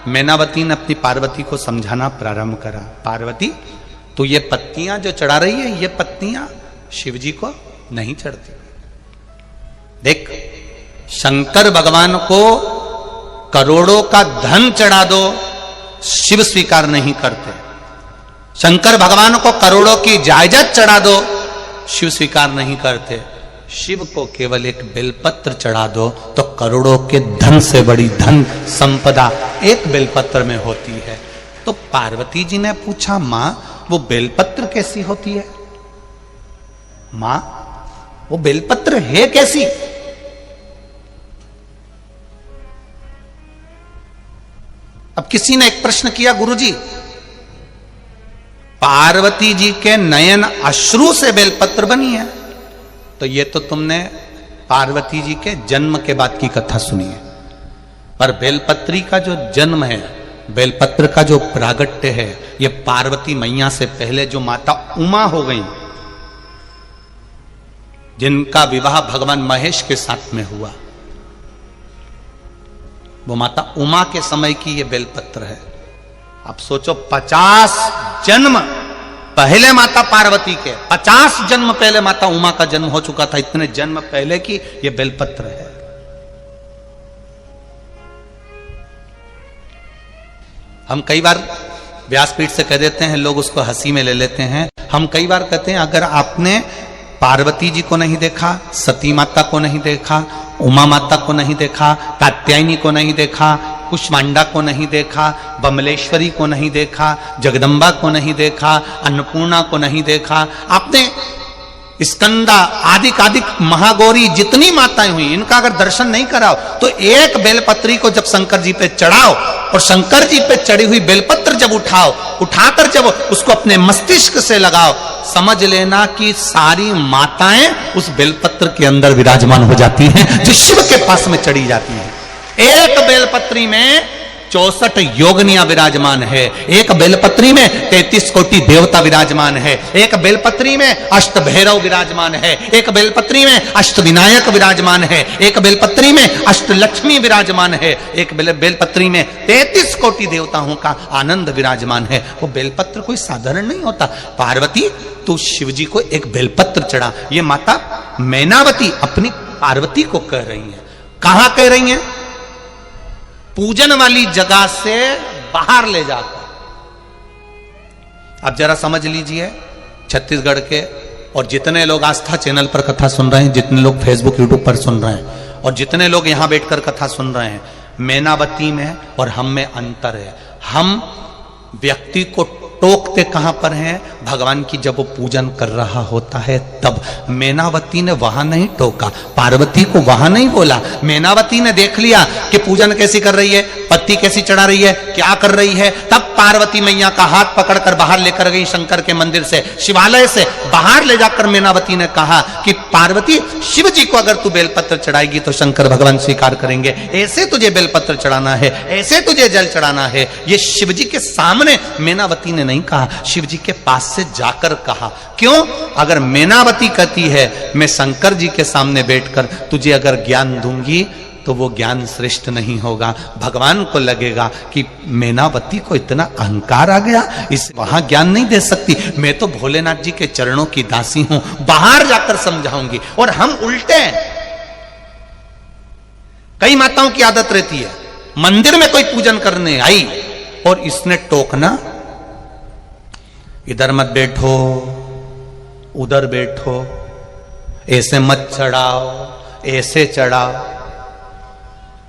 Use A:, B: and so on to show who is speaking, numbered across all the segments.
A: मैनावती ने अपनी पार्वती को समझाना प्रारंभ करा, पार्वती तो ये पत्तियां जो चढ़ा रही है, ये पत्तियां शिव जी को नहीं चढ़ती। देख, शंकर भगवान को करोड़ों का धन चढ़ा दो, शिव स्वीकार नहीं करते। शंकर भगवान को करोड़ों की जायदाद चढ़ा दो, शिव स्वीकार नहीं करते। शिव को केवल एक बेलपत्र चढ़ा दो तो करोड़ों के धन से बड़ी धन संपदा एक बेलपत्र में होती है। तो पार्वती जी ने पूछा, मां वो बेलपत्र कैसी होती है? मां वो बेलपत्र है कैसी? अब किसी ने एक प्रश्न किया, गुरुजी पार्वती जी के नयन अश्रु से बेलपत्र बनी है। तो ये तो तुमने पार्वती जी के जन्म के बाद की कथा सुनी है, पर बेलपत्री का जो जन्म है, बेलपत्र का जो प्रागट्य है, ये पार्वती मैया से पहले जो माता उमा हो गई, जिनका विवाह भगवान महेश के साथ में हुआ, वो माता उमा के समय की ये बेलपत्र है। अब सोचो 50 जन्म पहले माता पार्वती के, 50 जन्म पहले माता उमा का जन्म हो चुका था, इतने जन्म पहले की ये बेलपत्र है। हम कई बार व्यासपीठ से कह देते हैं, लोग उसको हंसी में ले लेते हैं। हम कई बार कहते हैं, अगर आपने पार्वती जी को नहीं देखा, सती माता को नहीं देखा, उमा माता को नहीं देखा, कात्यायनी को नहीं देखा, कुष्मांडा को नहीं देखा, बमलेश्वरी को नहीं देखा, जगदम्बा को नहीं देखा, अन्नपूर्णा को नहीं देखा, आपने स्कंदा आदि महागौरी जितनी माताएं हुई, इनका अगर दर्शन नहीं कराओ तो एक बेलपत्री को जब शंकर जी पे चढ़ाओ और शंकर जी पे चढ़ी हुई बेलपत्र जब उठाकर जब उसको अपने मस्तिष्क से लगाओ, समझ लेना कि सारी माताएं उस बेलपत्र के अंदर विराजमान हो जाती हैं, जो शिव के पास में चढ़ी जाती हैं। एक बेलपत्री में 64 योगनियां विराजमान है, एक बेलपत्री में 33 कोटि देवता विराजमान है, एक बेलपत्री में अष्ट भैरव विराजमान है, एक बेलपत्री में अष्ट विनायक विराजमान है, एक बेलपत्री में अष्ट लक्ष्मी विराजमान है, एक बेलपत्री में 33 कोटि देवताओं का आनंद विराजमान है। वो बेलपत्र कोई साधारण नहीं होता। पार्वती तू शिव जी को एक बेलपत्र चढ़ा, ये माता मैनावती अपनी पार्वती को कह रही है। कहां कह रही है? पूजन वाली जगह से बाहर ले जाकर। अब जरा समझ लीजिए, छत्तीसगढ़ के और जितने लोग आस्था चैनल पर कथा सुन रहे हैं, जितने लोग फेसबुक यूट्यूब पर सुन रहे हैं और जितने लोग यहां बैठकर कथा सुन रहे हैं, मैनावती में और हम में अंतर है। हम व्यक्ति को टोकते कहां पर हैं? भगवान की जब वो पूजन कर रहा होता है तब। मैनावती ने वहां नहीं टोका, पार्वती को वहां नहीं बोला। मैनावती ने देख लिया कि पूजन कैसी कर रही है, पत्ती कैसी चढ़ा रही है, क्या कर रही है, तब पार्वती मैया का हाथ पकड़कर बाहर लेकर गई शंकर के मंदिर से, शिवालय से बाहर ले जाकर मैनावती ने कहा कि पार्वती, शिव जी को अगर तू बेलपत्र चढ़ाएगी तो शंकर भगवान स्वीकार करेंगे। ऐसे तुझे बेलपत्र चढ़ाना है, ऐसे तुझे जल चढ़ाना है। ये शिव जी के सामने मैनावती ने नहीं कहा, शिव जी के पास से जाकर कहा। क्यों? अगर मैनावती कहती है मैं शंकर जी के सामने बैठकर तुझे अगर ज्ञान दूंगी तो वो ज्ञान श्रेष्ठ नहीं होगा। भगवान को लगेगा कि मैनावती को इतना अहंकार आ गया, इस वहां ज्ञान नहीं दे सकती, मैं तो भोलेनाथ जी के चरणों की दासी हूं, बाहर जाकर समझाऊंगी। और हम उल्टे हैं। कई माताओं की आदत रहती है, मंदिर में कोई पूजन करने आई और इसने टोकना, इधर मत बैठो, उधर बैठो, ऐसे मत चढ़ाओ, ऐसे चढ़ाओ,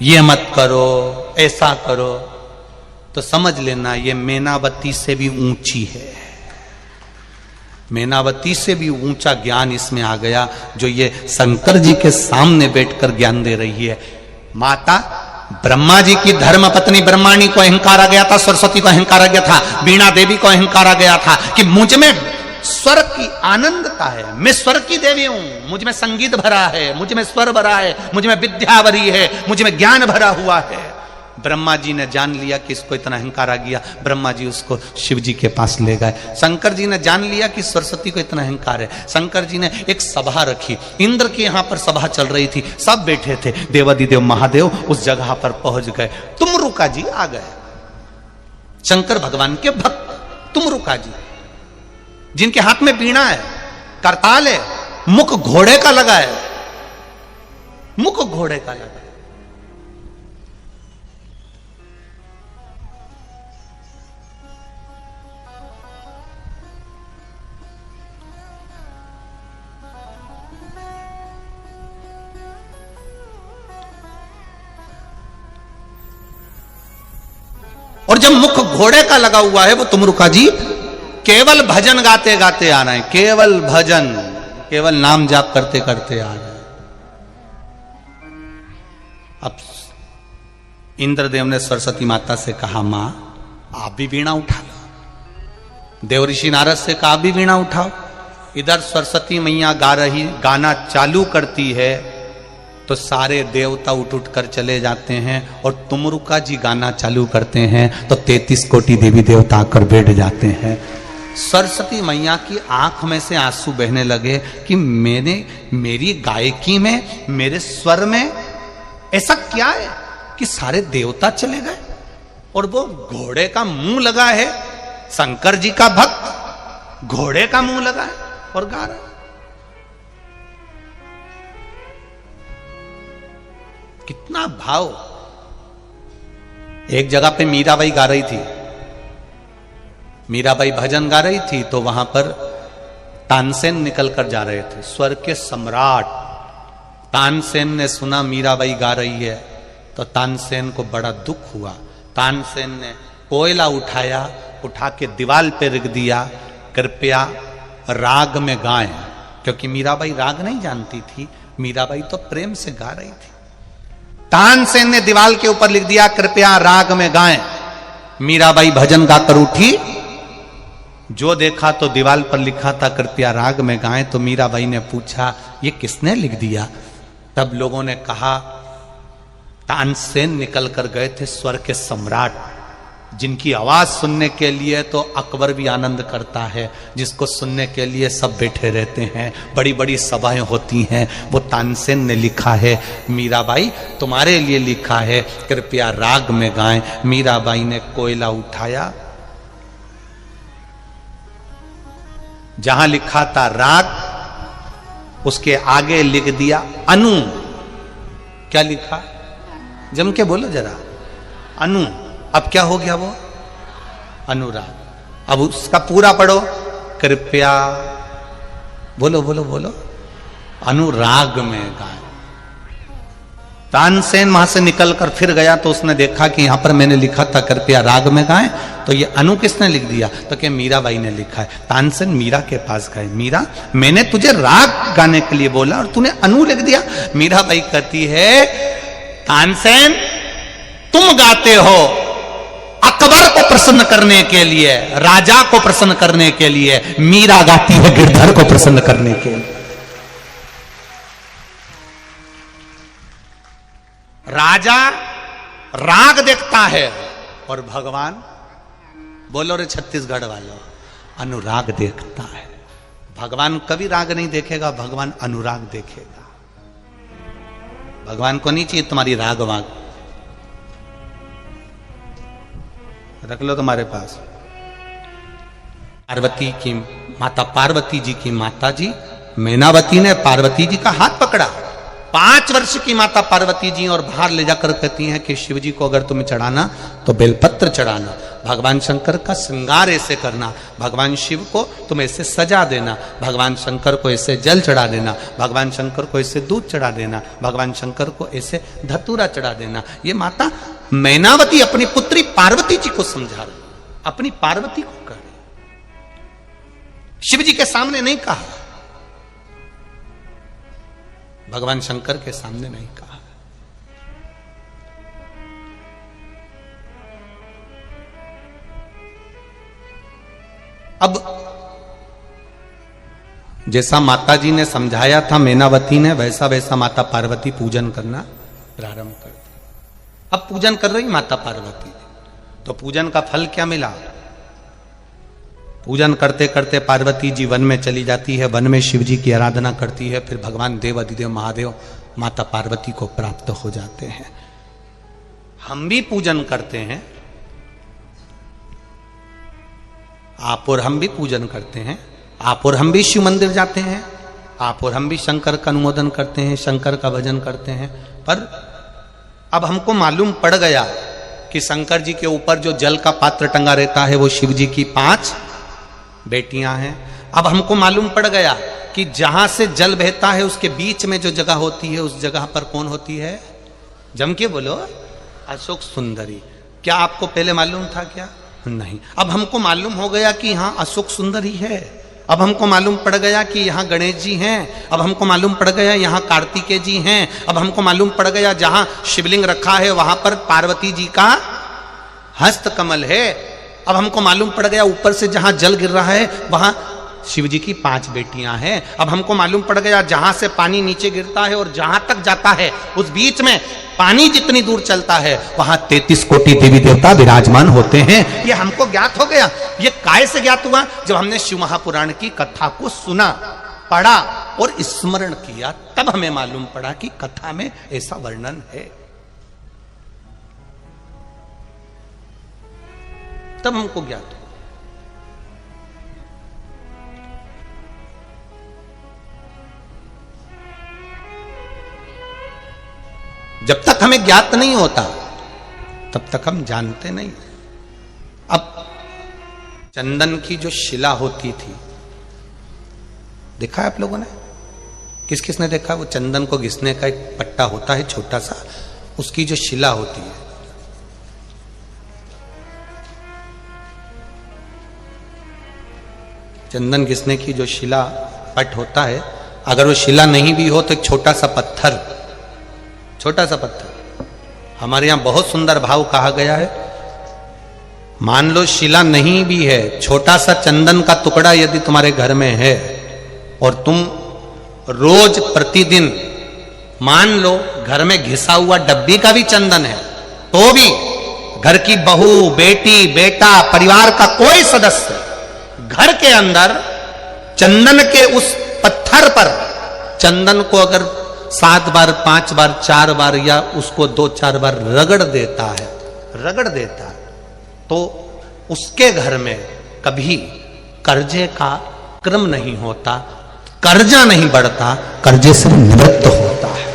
A: ये मत करो, ऐसा करो, तो समझ लेना ये मैनावती से भी ऊंची है। मैनावती से भी ऊंचा ज्ञान इसमें आ गया, जो ये शंकर जी के सामने बैठकर ज्ञान दे रही है। माता ब्रह्मा जी की धर्म पत्नी ब्रह्माणी को अहंकार आ गया था, सरस्वती को अहंकार आ गया था, वीणा देवी को अहंकार आ गया था कि मुझ में स्वर की आनंदता है, मैं स्वर की देवी हूं, मुझ में संगीत भरा है, मुझ में स्वर भरा है, मुझ में विद्या भरी है, मुझ में ज्ञान भरा हुआ है। ब्रह्मा जी ने जान लिया कि इसको इतना अहंकार आ गया, ब्रह्मा जी उसको शिव जी के पास ले गए। शंकर जी ने जान लिया कि सरस्वती को इतना अहंकार है, शंकर जी ने एक सभा रखी, इंद्र के यहां पर सभा चल रही थी, सब बैठे थे, देवादिदेव महादेव उस जगह पर पहुंच गए। तुम रुका जी आ गए। शंकर भगवान के भक्त तुमरुका जी, जिनके हाथ में वीणा है, करताल है, मुख घोड़े का लगा है, मुख घोड़े का लगा है। और जब मुख घोड़े का लगा हुआ है वो तुमरुका जी केवल भजन गाते गाते आ रहे हैं, केवल भजन, केवल नाम जाप करते करते आ रहे हैं। अब इंद्रदेव ने सरस्वती माता से कहा, मां आप भी वीणा उठा लो। देव ऋषि नारद से कहा, आप भी वीणा उठाओ। इधर सरस्वती मैया गाना चालू करती है तो सारे देवता उठ उठ कर चले जाते हैं, और तुमरुका जी गाना चालू करते हैं तो 33 कोटि देवी देवता आकर बैठ जाते हैं। सरस्वती मैया की आंख में से आंसू बहने लगे कि मेरी गायकी में, मेरे स्वर में ऐसा क्या है कि सारे देवता चले गए और वो घोड़े का मुंह लगा है, शंकर जी का भक्त घोड़े का मुंह लगा है और गा रहा है। कितना भाव। एक जगह पे मीराबाई गा रही थी, मीराबाई भजन गा रही थी, तो वहां पर तानसेन निकल कर जा रहे थे, स्वर के सम्राट। तानसेन ने सुना मीराबाई गा रही है तो तानसेन को बड़ा दुख हुआ। तानसेन ने कोयला उठाया, उठा के दीवाल पे रख दिया, कृपया राग में गाएं, क्योंकि मीराबाई राग नहीं जानती थी, मीराबाई तो प्रेम से गा रही थी। तानसेन ने दीवाल के ऊपर लिख दिया, कृपया राग में गाएं। मीराबाई भजन गाकर उठी, जो देखा तो दीवाल पर लिखा था कृपया राग में गाएं। तो मीराबाई ने पूछा, ये किसने लिख दिया? तब लोगों ने कहा, तानसेन निकल कर गए थे, स्वर के सम्राट, जिनकी आवाज सुनने के लिए तो अकबर भी आनंद करता है, जिसको सुनने के लिए सब बैठे रहते हैं, बड़ी बड़ी सभाएं होती हैं, वो तानसेन ने लिखा है, मीराबाई तुम्हारे लिए लिखा है, कृपया राग में गाएं। मीराबाई ने कोयला उठाया, जहां लिखा था राग, उसके आगे लिख दिया अनु। क्या लिखा? जम के बोलो जरा, अनु। अब क्या हो गया वो? अनुराग। अब उसका पूरा पढ़ो, कृपया, बोलो बोलो बोलो, अनुराग में गाएं। तानसेन वहां से निकलकर फिर गया तो उसने देखा कि यहां पर मैंने लिखा था कृपया राग में गाएं, तो ये अनु किसने लिख दिया? तो क्या मीराबाई ने लिखा है। तानसेन मीरा के पास गए, मीरा मैंने तुझे राग गाने के लिए बोला और तूने अनु लिख दिया। मीराबाई कहती है, तानसेन तुम गाते हो अकबर को प्रसन्न करने के लिए, राजा को प्रसन्न करने के लिए, मीरा गाती है गिरधर को प्रसन्न करने के लिए। राजा राग देखता है और भगवान, बोलो रे छत्तीसगढ़ वालों, अनुराग देखता है। भगवान कभी राग नहीं देखेगा, भगवान अनुराग देखेगा। भगवान को नहीं चाहिए तुम्हारी राग वाग, रख लो तुम्हारे पास। पार्वती की माता, पार्वती जी की माता जी मैनावती ने पार्वती जी का हाथ पकड़ा। 5 वर्ष की माता पार्वती जी और बाहर ले जाकर कहती हैं कि शिव जी को अगर तुम्हें चढ़ाना तो बेलपत्र चढ़ाना, भगवान शंकर का श्रृंगार ऐसे करना, भगवान शिव को तुम ऐसे सजा देना, भगवान शंकर को ऐसे जल चढ़ा देना, भगवान शंकर को ऐसे दूध चढ़ा देना, भगवान शंकर को ऐसे धतूरा चढ़ा देना। ये माता मैनावती अपनी पुत्री पार्वती जी को समझा रही, अपनी पार्वती को कह रही, शिव जी के सामने नहीं कहा, भगवान शंकर के सामने नहीं कहा। अब जैसा माता जी ने समझाया था मैनावती ने, वैसा वैसा माता पार्वती पूजन करना प्रारंभ कर दिया। अब पूजन कर रही माता पार्वती, तो पूजन का फल क्या मिला? पूजन करते करते पार्वती जी वन में चली जाती है, वन में शिव जी की आराधना करती है, फिर भगवान देव अधिदेव महादेव माता पार्वती को प्राप्त हो जाते हैं। हम भी पूजन करते हैं, आप और हम भी पूजन करते हैं, आप और हम भी शिव मंदिर जाते हैं, आप और हम भी शंकर का अनुमोदन करते हैं, शंकर का भजन करते हैं। पर अब हमको मालूम पड़ गया कि शंकर जी के ऊपर जो जल का पात्र टंगा रहता है वो शिव जी की 5 बेटियां हैं। अब हमको मालूम पड़ गया कि जहां से जल बहता है उसके बीच में जो जगह होती है उस जगह पर कौन होती है? जम के बोलो, अशोक सुंदरी। क्या आपको पहले मालूम था क्या? नहीं। अब हमको मालूम हो गया कि यहाँ अशोक सुंदरी है। अब हमको मालूम पड़ गया कि यहाँ गणेश जी हैं। अब हमको मालूम पड़ गया यहाँ कार्तिकेय जी हैं। अब हमको मालूम पड़ गया जहां शिवलिंग रखा है वहां पर पार्वती जी का हस्त कमल है। अब हमको मालूम पड़ गया ऊपर से जहां जल गिर रहा है वहां शिव जी की 5 बेटियां हैं। अब हमको मालूम पड़ गया जहां से पानी नीचे गिरता है और जहां तक जाता है उस बीच में पानी जितनी दूर चलता है वहां 33 कोटि देवी देवता विराजमान होते हैं। ये हमको ज्ञात हो गया। ये काय से ज्ञात हुआ? जब हमने शिव महापुराण की कथा को सुना, पढ़ा और स्मरण किया, तब हमें मालूम पड़ा कि कथा में ऐसा वर्णन है। तब हमको ज्ञात हो। जब तक हमें ज्ञात नहीं होता तब तक हम जानते नहीं। अब चंदन की जो शिला होती थी, देखा है आप लोगों ने? किस किस ने देखा? वो चंदन को घिसने का एक पट्टा होता है छोटा सा, उसकी जो शिला होती है, चंदन घिसने की जो शिला पट होता है, अगर वो शिला नहीं भी हो तो एक छोटा सा पत्थर, छोटा सा पत्थर। हमारे यहां बहुत सुंदर भाव कहा गया है। मान लो शिला नहीं भी है, छोटा सा चंदन का टुकड़ा यदि तुम्हारे घर में है और तुम रोज प्रतिदिन, मान लो घर में घिसा हुआ डब्बी का भी चंदन है, तो भी घर की बहू, बेटी, बेटा, परिवार का कोई सदस्य घर के अंदर चंदन के उस पत्थर पर चंदन को अगर 7 बार, 5 बार, 4 बार या उसको 2-4 बार रगड़ देता है, तो उसके घर में कभी कर्जे का क्रम नहीं होता, कर्जा नहीं बढ़ता, कर्जे से निवृत्त होता है।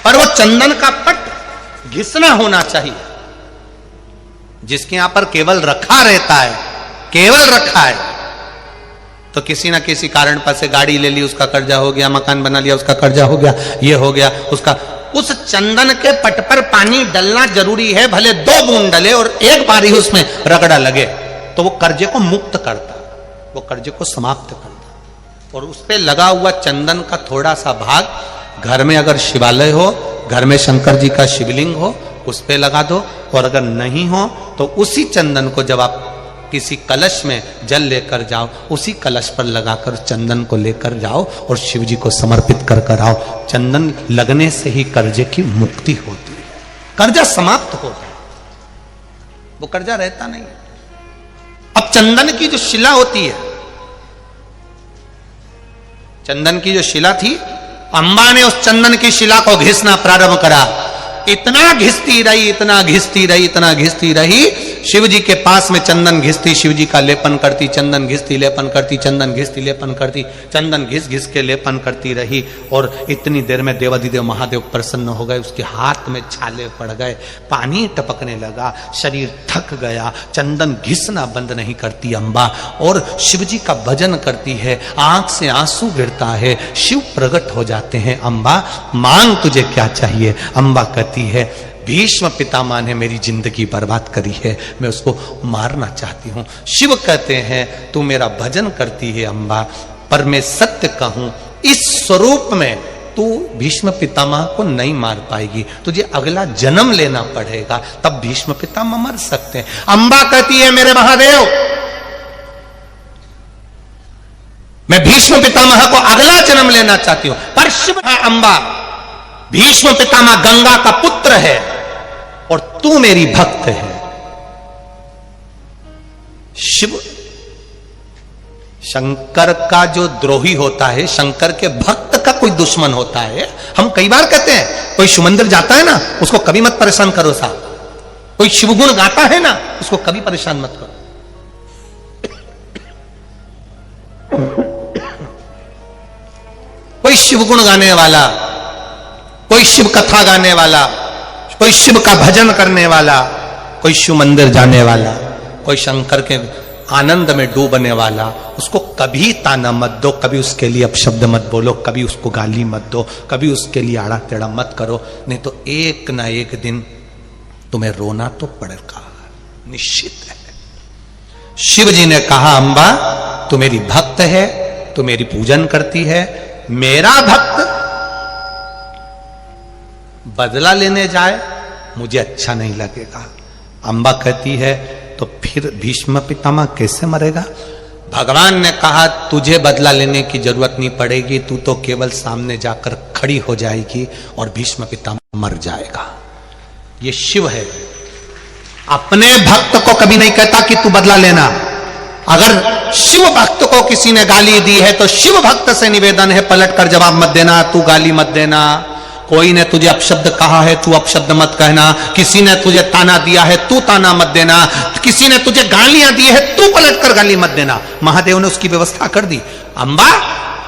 A: पर वो चंदन का पट घिसना होना चाहिए। जिसके यहां पर केवल रखा रहता है, केवल रखा है, तो किसी ना किसी कारण पर से गाड़ी ले ली, उसका कर्जा हो गया, मकान बना लिया, उसका कर्जा हो गया, ये हो गया उसका। उस चंदन के पट पर पानी डलना जरूरी है, भले 2 बूंद डले और एक बार ही उसमें रगड़ा लगे, तो वो कर्जे को मुक्त करता, वो कर्जे को समाप्त करता। और उस पे लगा हुआ चंदन का थोड़ा सा भाग घर में अगर शिवालय हो, घर में शंकर जी का शिवलिंग हो, उस पे लगा दो। और अगर नहीं हो तो उसी चंदन को जब आप किसी कलश में जल लेकर जाओ, उसी कलश पर लगाकर चंदन को लेकर जाओ और शिव जी को समर्पित कर कर आओ। चंदन लगने से ही कर्जे की मुक्ति होती है, कर्जा समाप्त होता है, वो कर्जा रहता नहीं। अब चंदन की जो शिला होती है, चंदन की जो शिला थी, अंबा ने उस चंदन की शिला को घिसना प्रारंभ करा। इतना घिसती रही, इतना घिसती रही, इतना घिसती रही, शिव जी के पास में चंदन घिसती, शिव जी का लेपन करती, चंदन घिसती, लेपन करती, चंदन घिसती, लेपन करती, चंदन घिस घिस के लेपन करती रही। और इतनी देर में देवाधिदेव महादेव प्रसन्न हो गए, उसके हाथ में छाले पड़ गए, पानी टपकने लगा, शरीर थक गया। चंदन घिसना बंद नहीं करती अंबा और शिव जी का भजन करती है, आंख से आंसू गिरता है, शिव प्रकट हो जाते हैं। अंबा मांग तुझे क्या चाहिए? अंबा कहती है, भीष्म पितामह ने मेरी जिंदगी बर्बाद करी है, मैं उसको मारना चाहती हूं। शिव कहते हैं, तू मेरा भजन करती है अंबा, पर मैं सत्य कहूं, इस स्वरूप में तू भीष्म पितामह को नहीं मार पाएगी, तुझे अगला जन्म लेना पड़ेगा, तब भीष्म पितामह मर सकते हैं। अंबा कहती है, मेरे महादेव, मैं भीष्म पितामह को अगला जन्म लेना चाहती हूं, पर शिव है अंबा, भीष्म पितामह गंगा का पुत्र है और तू मेरी भक्त है। शिव शंकर का जो द्रोही होता है, शंकर के भक्त का कोई दुश्मन होता है। हम कई बार कहते हैं, कोई शिव मंदिर जाता है ना, उसको कभी मत परेशान करो साहब। कोई शिवगुण गाता है ना, उसको कभी परेशान मत करो। कोई शिव गुण गाने वाला, कोई शिव कथा गाने वाला, कोई शिव का भजन करने वाला, कोई शिव मंदिर जाने वाला, कोई शंकर के आनंद में डूबने वाला, उसको कभी ताना मत दो, कभी उसके लिए अपशब्द मत बोलो, कभी उसको गाली मत दो, कभी उसके लिए आड़ा टेढ़ा मत करो, नहीं तो एक ना एक दिन तुम्हें रोना तो पड़ेगा, निश्चित है। शिव जी ने कहा, अंबा तू मेरी भक्त है, तू मेरी पूजन करती है, मेरा भक्त बदला लेने जाए मुझे अच्छा नहीं लगेगा। अंबा कहती है तो फिर भीष्म पितामह कैसे मरेगा? भगवान ने कहा तुझे बदला लेने की जरूरत नहीं पड़ेगी, तू तो केवल सामने जाकर खड़ी हो जाएगी और भीष्म पितामह मर जाएगा। ये शिव है, अपने भक्त को कभी नहीं कहता कि तू बदला लेना। अगर शिव भक्त को किसी ने गाली दी है तो शिव भक्त से निवेदन है पलट कर जवाब मत देना, तू गाली मत देना। कोई ने तुझे अपशब्द कहा है, तू अपशब्द मत कहना। किसी ने तुझे ताना दिया है, तू ताना मत देना। किसी ने तुझे गालियां दी है, तू पलट कर गाली मत देना। महादेव ने उसकी व्यवस्था कर दी। अंबा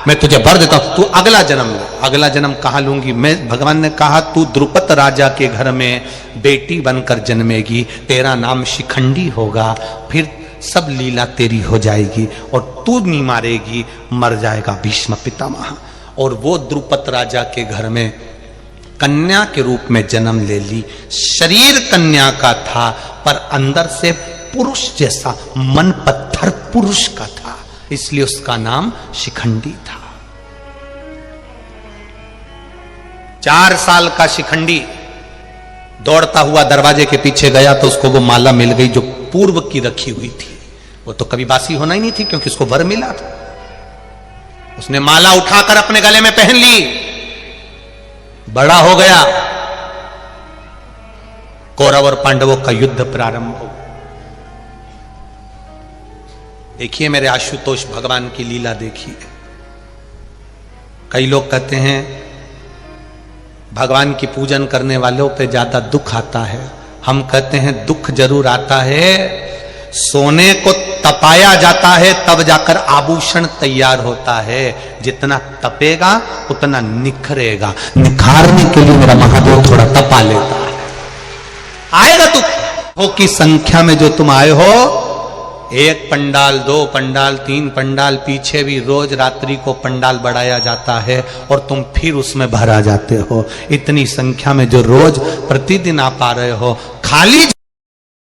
A: मैं तुझे वर देता हूं, तू अगला जन्म ले। अगला जन्म कहां लूंगी मैं? भगवान ने कहा तू द्रुपद राजा के घर में बेटी बनकर जन्मेगी, तेरा नाम शिखंडी होगा, फिर सब लीला तेरी हो जाएगी और तू नहीं मारेगी, मर जाएगा भीष्म पितामह। और वो द्रुपद राजा के घर में कन्या के रूप में जन्म ले ली। शरीर कन्या का था पर अंदर से पुरुष जैसा, मन पत्थर पुरुष का था, इसलिए उसका नाम शिखंडी था। 4 साल का शिखंडी दौड़ता हुआ दरवाजे के पीछे गया तो उसको वो माला मिल गई जो पूर्व की रखी हुई थी। वो तो कभी बासी होना ही नहीं थी क्योंकि उसको वर मिला था। उसने माला उठाकर अपने गले में पहन ली, बड़ा हो गया। कौरव और पांडवों का युद्ध प्रारंभ हो। देखिए मेरे आशुतोष भगवान की लीला देखिए। कई लोग कहते हैं भगवान की पूजन करने वालों पे ज्यादा दुख आता है। हम कहते हैं दुख जरूर आता है, सोने को तपाया जाता है तब जाकर आभूषण तैयार होता है। जितना तपेगा उतना निखरेगा। निखारने के लिए मेरा महादेव थोड़ा तपा लेता है। आएगा दुख की संख्या में जो तुम आए हो, 1 पंडाल 2 पंडाल 3 पंडाल, पीछे भी रोज रात्रि को पंडाल बढ़ाया जाता है और तुम फिर उसमें भरा जाते हो। इतनी संख्या में जो रोज प्रतिदिन आ पा रहे हो, खाली